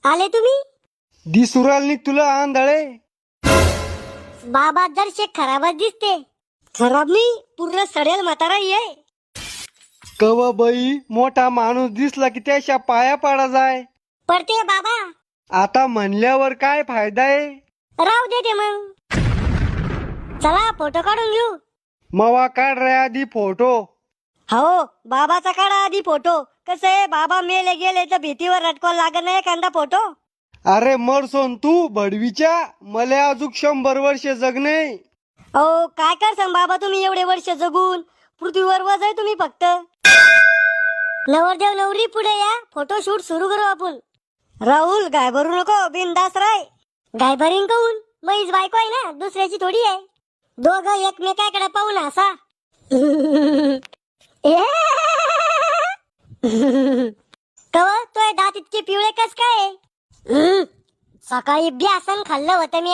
आले तुम्ही? दिसुराल निघ तुला आंधळे. बाबा जरशे खराबच दिसते. खराब नाही, पूर्ण सडेल म्हातारा ये. कव बाई मोठा माणूस दिसला की त्याच्या पाया पाडा जाय. पडते बाबा. आता म्हणल्यावर काय फायदा आहे. राहू दे ते मग. चला फोटो काढून घेऊ. मवा काढ रे आधी फोटो. हो बाबाचा काढा आधी फोटो. कसं आहे बाबा मेले गेले तर भीतीवर रटकॉल लागत नाही एखादा फोटो. अरे मरसोन तू भडवीच्या मले अजून 100 वर्ष जगणे. अहो काय करसान बाबा तुम्ही एवढे वर्ष जगून. पृथ्वीवर वज आहे तुम्ही फक्त. नवरदेव नवरी पुढे या, फोटो शूट सुरू करू आपण. राहुल गाय भरू नको, बिनदास राय. गाय भरीन कहून मैच बायको आहे ना, दुसऱ्याची थोडी आहे. दोघं एकमेकाकडे पाहून असा. कव तोय दात इतके पिवळे कस काय? सकाळी ब्यासन खाल्लं होतं मी.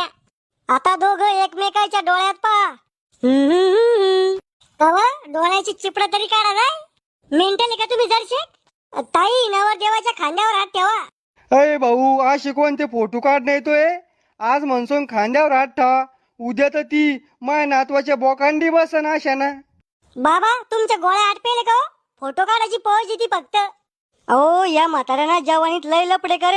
आता दोघं एकमेकाच्या डोळ्यात पहा. कव डोळ्याची चिपडा तरी काढा जाय. मेंटल आहे का तुम्ही जरशे? ताई नवरदेवाच्या खांद्यावर हात ठेवा. अय भाऊ असे कोणते फोटो काढणे येतोय. आज म्हणसून खांद्यावर हात ठेवा, उद्या तर ती माय नातवाच्या बोकांडी बसन अशाना. बाबा तुमच्या गोळ्या आटपेले का? फोटो काढायची पळच येते फक्त. अहो या म्हाताऱ्यानं जवानीत लय लपडे करे.